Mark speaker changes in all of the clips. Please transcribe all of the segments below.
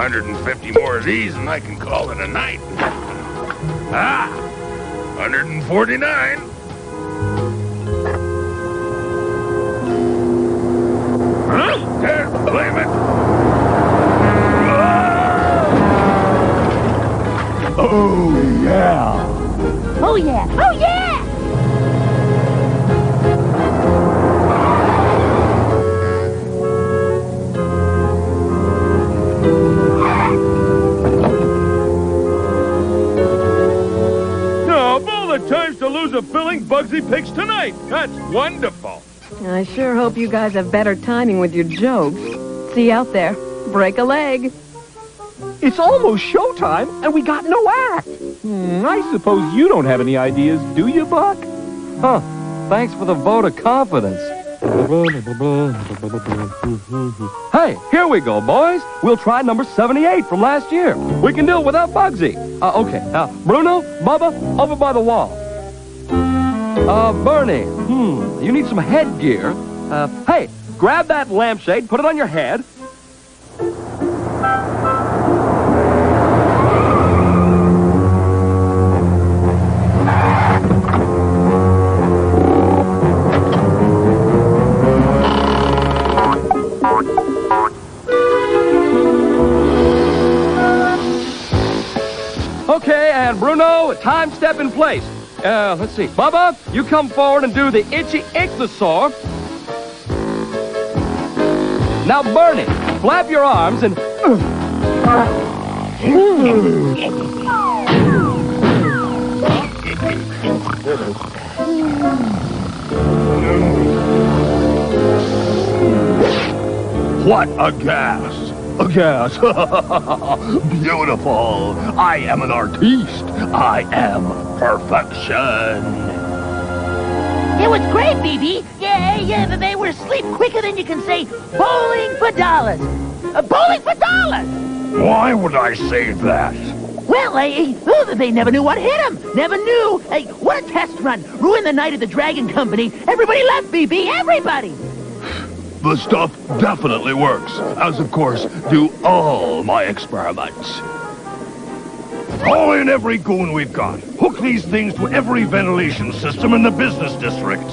Speaker 1: $150 more of these and I can call it a night. 149. Huh? Can't blame it.
Speaker 2: Oh, yeah.
Speaker 3: Oh, yeah. Oh, yeah!
Speaker 4: Of all the times to lose a filling, Bugsy picks tonight. That's wonderful.
Speaker 5: I sure hope you guys have better timing with your jokes. See you out there. Break a leg.
Speaker 2: It's almost showtime, and we got no act. I suppose you don't have any ideas, do you, Buck?
Speaker 6: Huh. Thanks for the vote of confidence. Hey, here we go, boys. We'll try number 78 from last year. We can do it without Bugsy. Okay. Bruno, Bubba, over by the wall. Bernie, you need some headgear. Hey, grab that lampshade, put it on your head. Okay, and Bruno, time step in place. Let's see. Bubba, you come forward and do the itchy ichthyosaur. Now, Bernie, flap your arms and...
Speaker 1: What a gas! A gas! Beautiful! I am an artiste! I am perfection!
Speaker 3: It was great, BB. Yeah, they were asleep quicker than you can say bowling for dollars. Bowling for dollars!
Speaker 1: Why would I say that?
Speaker 3: Well, they never knew what hit them. Never knew. Hey, what a test run. Ruined the night of the Dragon Company. Everybody left, BB. Everybody!
Speaker 1: The stuff definitely works, as of course do all my experiments. Call in every goon we've got. Hook these things to every ventilation system in the business district.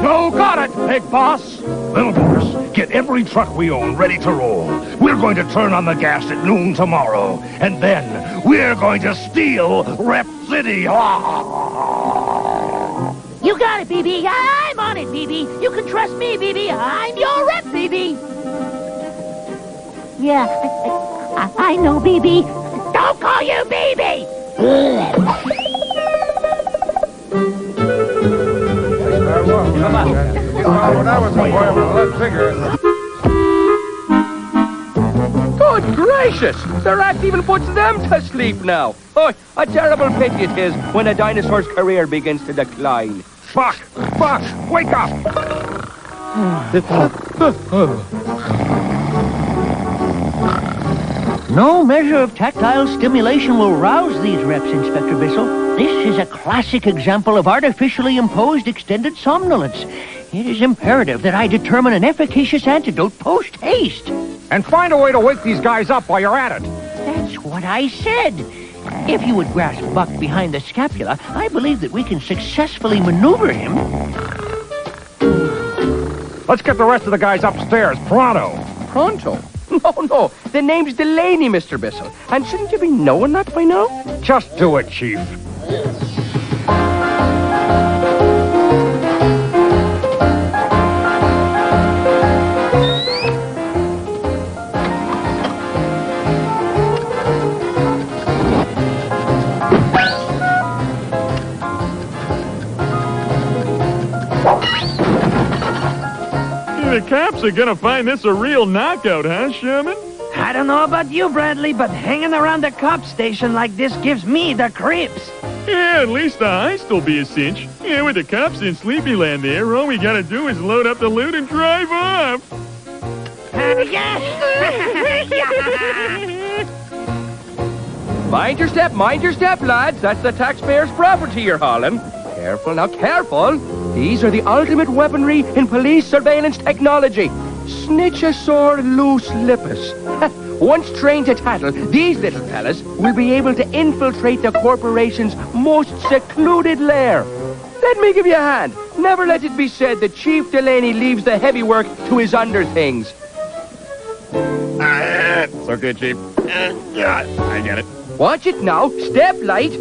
Speaker 2: Oh, got it, Big Boss.
Speaker 1: Then, of course, get every truck we own ready to roll. We're going to turn on the gas at noon tomorrow, and then we're going to steal Rep City.
Speaker 3: You got it, BB. I'm on it, BB. You can trust me, BB. I'm your rep, BB. Yeah, I know, BB. Don't call you BB!
Speaker 6: Good gracious! Their act even puts them to sleep now. Oh, a terrible pity it is when a dinosaur's career begins to decline.
Speaker 4: Buck! Buck! Wake up!
Speaker 7: No measure of tactile stimulation will rouse these reps, Inspector Bissell. This is a classic example of artificially imposed extended somnolence. It is imperative that I determine an efficacious antidote post-haste.
Speaker 2: And find a way to wake these guys up while you're at it.
Speaker 7: That's what I said. If you would grasp Buck behind the scapula, I believe that we can successfully maneuver him.
Speaker 2: Let's get the rest of the guys upstairs, pronto.
Speaker 6: Pronto? No. The name's Delaney, Mr. Bissell. And shouldn't you be knowing that by now?
Speaker 2: Just do it, Chief.
Speaker 4: The cops are gonna find this a real knockout, huh, Sherman?
Speaker 8: I don't know about you, Bradley, but hanging around the cop station like this gives me the creeps.
Speaker 4: Yeah, at least the heist will be a cinch. Yeah, with the cops in Sleepyland there, all we gotta do is load up the loot and drive off.
Speaker 6: Mind your step, lads. That's the taxpayer's property you're hauling. Careful, now careful. These are the ultimate weaponry in police surveillance technology. Snitchosaur loose lippus. Once trained to tattle, these little fellas will be able to infiltrate the corporation's most secluded lair. Let me give you a hand. Never let it be said that Chief Delaney leaves the heavy work to his underthings.
Speaker 4: It's okay, Chief. I get it.
Speaker 6: Watch it now. Step light.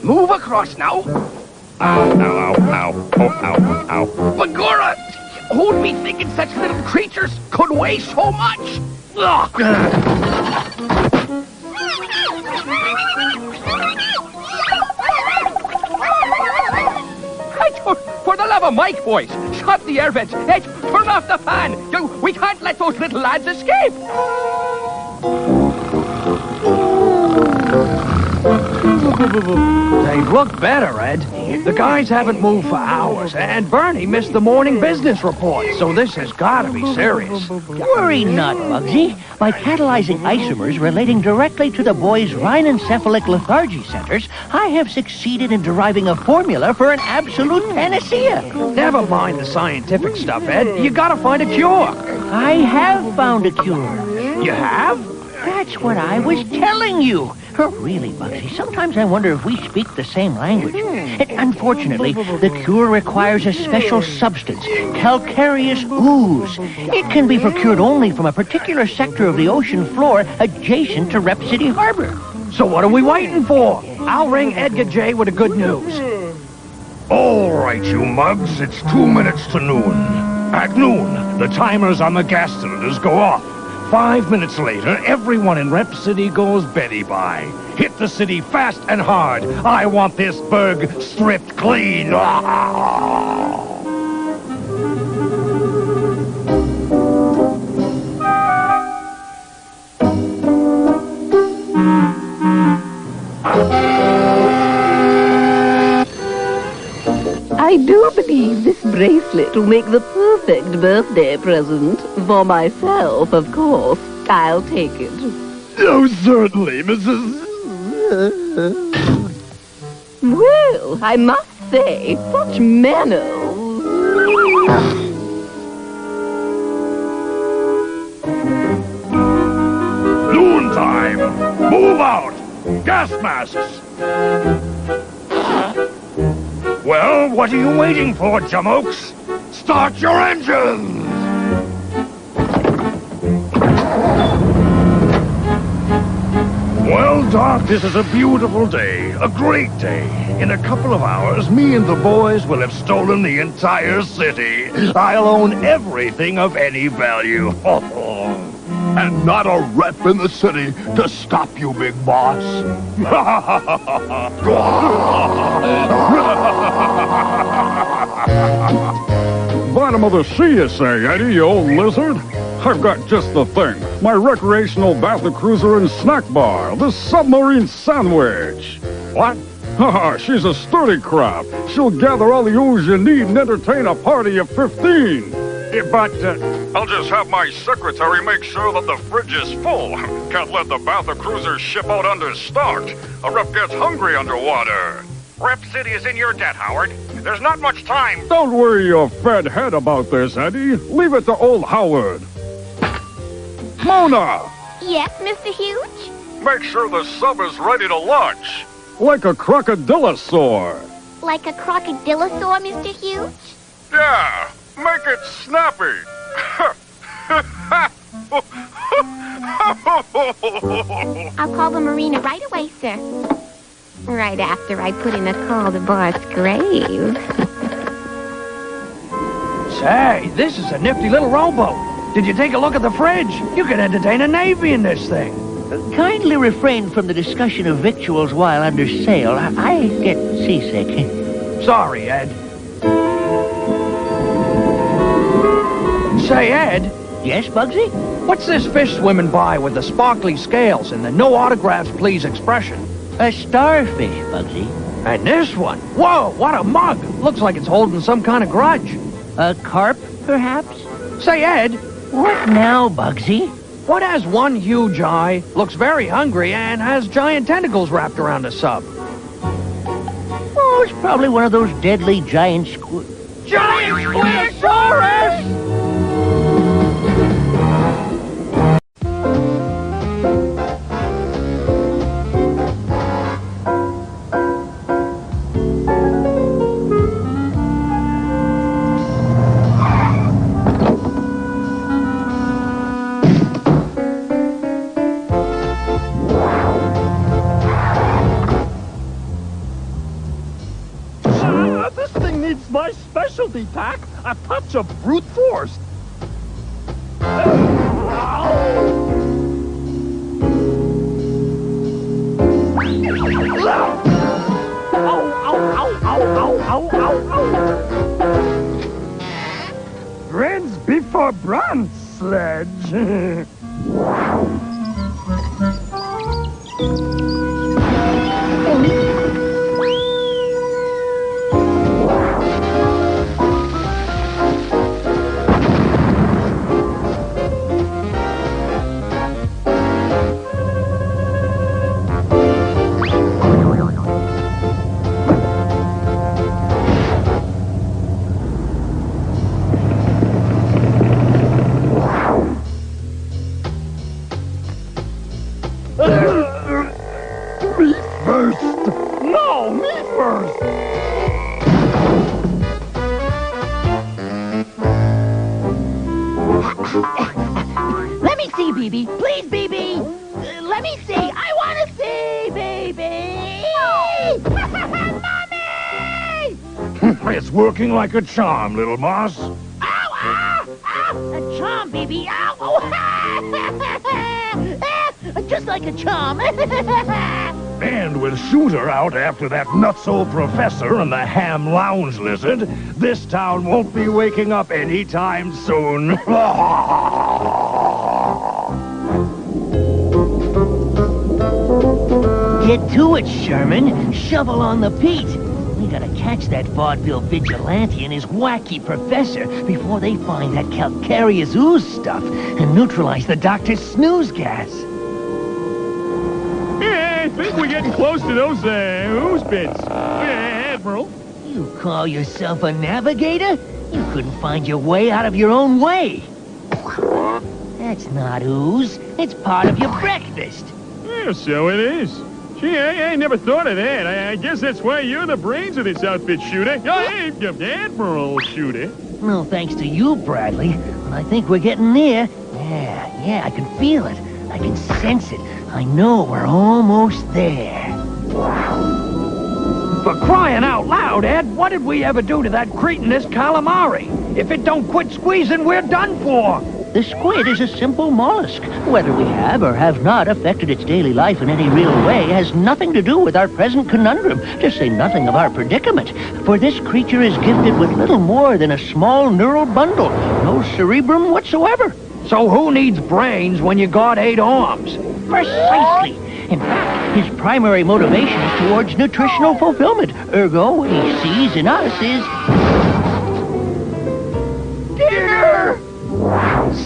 Speaker 6: Move across now.
Speaker 4: Ow, ow, ow, ow, ow, ow.
Speaker 6: Begorra! Who'd be thinking such little creatures could weigh so much? Ugh. For the love of Mike, boys, shut the air vents. Hey, turn off the fan. We can't let those little lads escape.
Speaker 8: They look better, Ed. The guys haven't moved for hours, and Bernie missed the morning business report, so this has got to be serious.
Speaker 7: Worry not, Bugsy. By catalyzing isomers relating directly to the boys' rhinencephalic lethargy centers, I have succeeded in deriving a formula for an absolute panacea.
Speaker 8: Never mind the scientific stuff, Ed. You gotta find a cure.
Speaker 7: I have found a cure.
Speaker 8: You have?
Speaker 7: That's what I was telling you. Really, Bugsy, sometimes I wonder if we speak the same language. Unfortunately, the cure requires a special substance, calcareous ooze. It can be procured only from a particular sector of the ocean floor adjacent to Rep City Harbor.
Speaker 8: So what are we waiting for? I'll ring Edgar J with the good news.
Speaker 1: All right, you mugs, it's 2 minutes to noon. At noon, the timers on the gas cylinders go off. 5 minutes later, everyone in Rep City goes Betty by. Hit the city fast and hard. I want this burg stripped clean.
Speaker 5: I do believe this bracelet will make the perfect birthday present. For myself, of course. I'll take it.
Speaker 1: Oh, certainly, Mrs.
Speaker 5: Well, I must say, such manners.
Speaker 1: Noontime! Move out! Gas masks! Well, what are you waiting for, Jamokes? Start your engines! Well, Doc, this is a beautiful day, a great day. In a couple of hours, me and the boys will have stolen the entire city. I'll own everything of any value. And not a rep in the city to stop you, big boss.
Speaker 4: Bottom of the sea, you say, Eddie, you old lizard? I've got just the thing. My recreational bathcruiser and snack bar, the submarine sandwich. What? Haha, she's a sturdy crab. She'll gather all the ooze you need and entertain a party of 15. But I'll just have my secretary make sure that the fridge is full. Can't let the bathcruiser ship out understocked. A rep gets hungry underwater.
Speaker 9: Rep City is in your debt, Howard. There's not much time.
Speaker 4: Don't worry your fed head about this, Eddie. Leave it to old Howard. Mona!
Speaker 10: Yes, Mr. Huge?
Speaker 4: Make sure the sub is ready to launch. Like a crocodilosaur.
Speaker 10: Like a crocodilosaur, Mr. Huge?
Speaker 4: Yeah, make it snappy.
Speaker 10: I'll call the marina right away, sir. Right after I put in a call to Boss Graives.
Speaker 8: Say, this is a nifty little rowboat. Did you take a look at the fridge? You could entertain a navy in this thing.
Speaker 7: Kindly refrain from the discussion of victuals while under sail. I get seasick.
Speaker 8: Sorry, Ed. Say, Ed.
Speaker 7: Yes, Bugsy?
Speaker 8: What's this fish swimming by with the sparkly scales and the no autographs please expression?
Speaker 7: A starfish, Bugsy.
Speaker 8: And this one? Whoa, what a mug! Looks like it's holding some kind of grudge.
Speaker 7: A carp, perhaps?
Speaker 8: Say, Ed.
Speaker 7: What now, Bugsy?
Speaker 8: What has one huge eye, looks very hungry, and has giant tentacles wrapped around a sub?
Speaker 7: Oh, it's probably one of those deadly giant squid.
Speaker 8: Giant Squidsaurus!
Speaker 2: My specialty, Tack. A touch of brute force. Friends before bronze sledge.
Speaker 3: Let me see, BB. Please, BB. Let me see. I want to see, BB. Mommy!
Speaker 1: It's working like a charm, little mouse.
Speaker 3: Ow, ow, ow! A charm, BB. Ow! Oh. Just like a charm.
Speaker 1: And we'll shoot her out after that nutso professor and the ham lounge lizard. This town won't be waking up anytime soon.
Speaker 7: Get to it, Sherman. Shovel on the Pete. We gotta catch that vaudeville vigilante and his wacky professor before they find that calcareous ooze stuff and neutralize the doctor's snooze gas.
Speaker 2: I think we're getting close to those ooze bits. Admiral.
Speaker 7: You call yourself a navigator? You couldn't find your way out of your own way. That's not ooze. It's part of your breakfast.
Speaker 2: Yeah, so it is. Gee, I never thought of that. I guess that's why you're the brains of this outfit, Shooter. Admiral Shooter.
Speaker 7: No thanks to you, Bradley. But I think we're getting there. Yeah, I can feel it. I can sense it. I know we're almost there.
Speaker 8: For crying out loud, Ed, what did we ever do to that cretinous calamari? If it don't quit squeezing, we're done for.
Speaker 7: The squid is a simple mollusk. Whether we have or have not affected its daily life in any real way has nothing to do with our present conundrum, to say nothing of our predicament. For this creature is gifted with little more than a small neural bundle, no cerebrum whatsoever.
Speaker 8: So who needs brains when you got 8 arms?
Speaker 7: Precisely. In fact, his primary motivation is towards nutritional fulfillment. Ergo, what he sees in us is...
Speaker 8: Deer!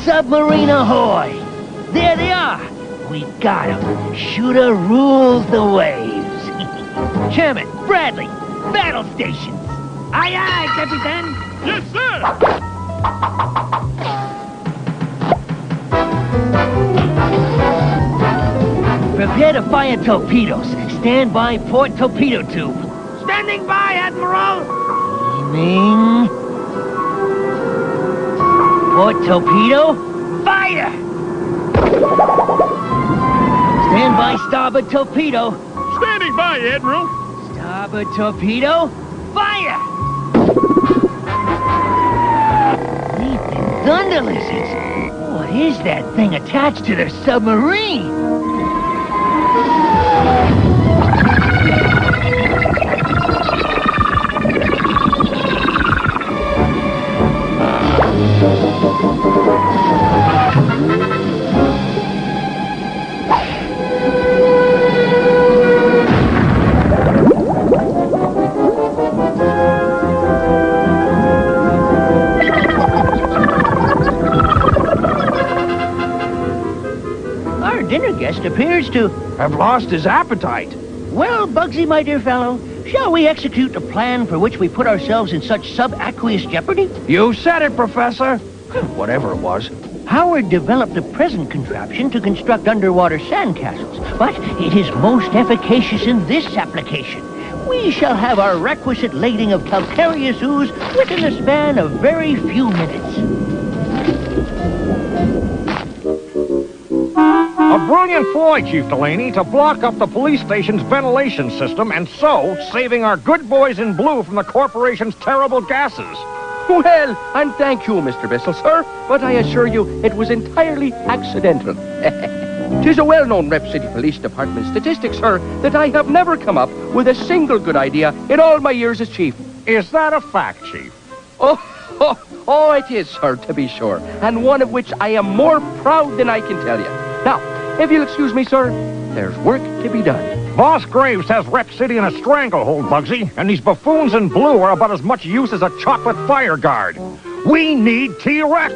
Speaker 7: Submarine ahoy! There they are! We got him. Shooter rules the waves. Chairman, Bradley, battle stations.
Speaker 3: Aye, aye, Captain.
Speaker 2: Yes, sir!
Speaker 7: Prepare to fire torpedoes. Stand by port torpedo tube.
Speaker 3: Standing by, Admiral.
Speaker 7: Aiming. Port torpedo, fire! Stand by starboard torpedo.
Speaker 2: Standing by, Admiral.
Speaker 7: Starboard torpedo, fire! Leaping thunder lizards. What is that thing attached to the submarine? protagonist appears to
Speaker 8: have lost his appetite.
Speaker 7: Well, Bugsy, my dear fellow, shall we execute a plan for which we put ourselves in such subaqueous jeopardy?
Speaker 8: You said it, Professor. Whatever it was.
Speaker 7: Howard developed the present contraption to construct underwater sandcastles, but it is most efficacious in this application. We shall have our requisite lading of calcareous ooze within the span of very few minutes.
Speaker 9: A brilliant ploy, Chief Delaney, to block up the police station's ventilation system and so saving our good boys in blue from the corporation's terrible gases.
Speaker 6: Well, and thank you, Mr. Bissell, sir, but I assure you it was entirely accidental. 'Tis a well-known Rep City Police Department statistic, sir, that I have never come up with a single good idea in all my years as chief.
Speaker 9: Is that a fact, Chief?
Speaker 6: Oh, it is, sir, to be sure, and one of which I am more proud than I can tell you. Now, if you'll excuse me, sir, there's work to be done.
Speaker 9: Boss Greives has Rep City in a stranglehold, Bugsy, and these buffoons in blue are about as much use as a chocolate fire guard. We need T-Rex.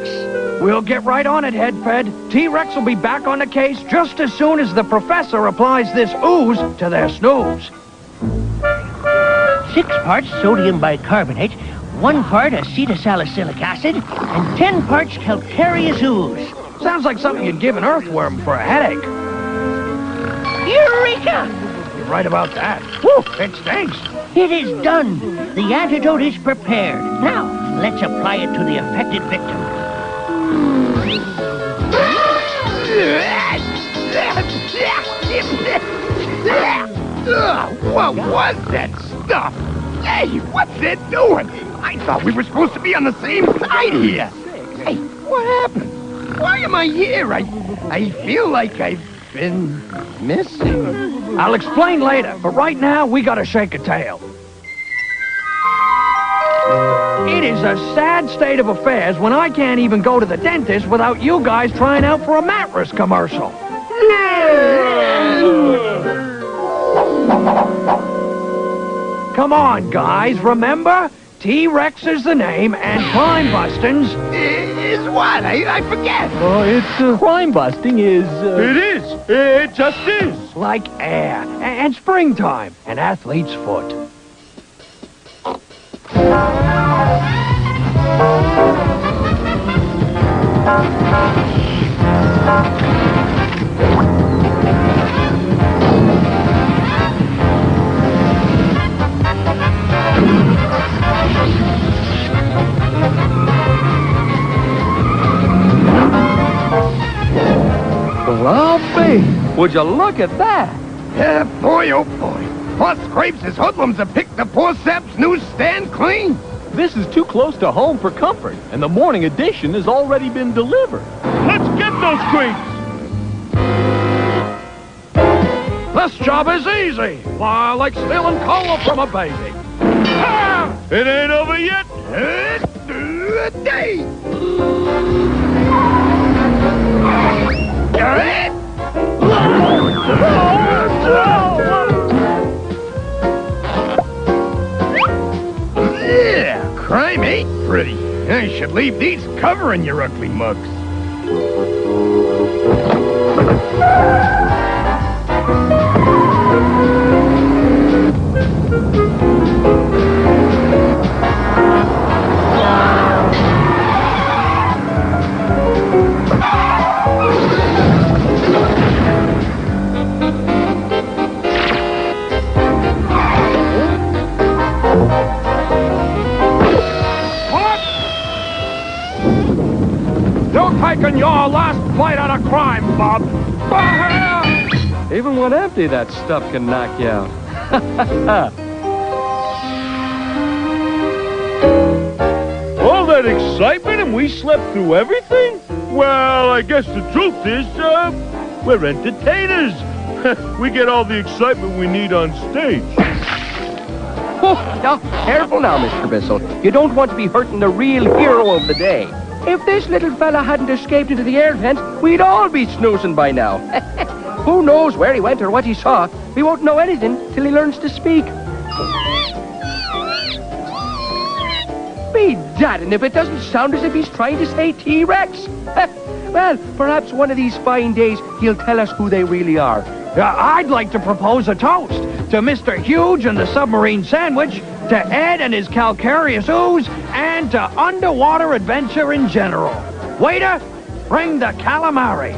Speaker 8: We'll get right on it, Headfed. T-Rex will be back on the case just as soon as the professor applies this ooze to their snooze.
Speaker 7: 6 parts sodium bicarbonate, 1 part acetylsalicylic acid, and 10 parts calcareous ooze.
Speaker 8: Sounds like something you'd give an earthworm for a headache.
Speaker 7: Eureka!
Speaker 8: You're right about that. Whew, it stinks.
Speaker 7: It is done. The antidote is prepared. Now, let's apply it to the affected victim.
Speaker 11: What was that stuff? Hey, what's it doing? I thought we were supposed to be on the same side here. Hey, what happened? Why am I here? I feel like I've been missing.
Speaker 8: I'll explain later, but right now we gotta shake a tail. It is a sad state of affairs when I can't even go to the dentist without you guys trying out for a mattress commercial. Come on, guys, remember? T-Rex is the name, and crime busting's...
Speaker 11: Is what? I forget.
Speaker 12: Crime busting is...
Speaker 2: It is. It just is.
Speaker 8: like air, and springtime, an athlete's foot.
Speaker 6: Lovely. Would you look at that?
Speaker 11: Yeah, boy, oh boy. Bosс Greiws's hoodlums have picked the poor sap's newsstand clean.
Speaker 12: This is too close to home for comfort, and the morning edition has already been delivered.
Speaker 2: Let's get those crates!
Speaker 8: This job is easy. Why, like stealing cola from a baby.
Speaker 2: Ah! It ain't over yet.
Speaker 11: Yeah, crime ain't pretty. I should leave these covering your ugly mugs.
Speaker 8: Taking your last bite out of crime, Bob.
Speaker 6: Even when empty, that stuff can knock you out.
Speaker 2: All that excitement and we slept through everything? Well, I guess the truth is, we're entertainers. We get all the excitement we need on stage.
Speaker 6: Oh, now, careful now, Mr. Bissell. You don't want to be hurting the real hero of the day. If this little fella hadn't escaped into the air vent, we'd all be snoozing by now. Who knows where he went or what he saw? We won't know anything till he learns to speak. Be damned if it doesn't sound as if he's trying to say T-Rex. Well, perhaps one of these fine days he'll tell us who they really are.
Speaker 8: I'd like to propose a toast to Mr. Huge and the Submarine Sandwich, to Ed and his calcareous ooze, and to underwater adventure in general. Waiter, bring the calamari.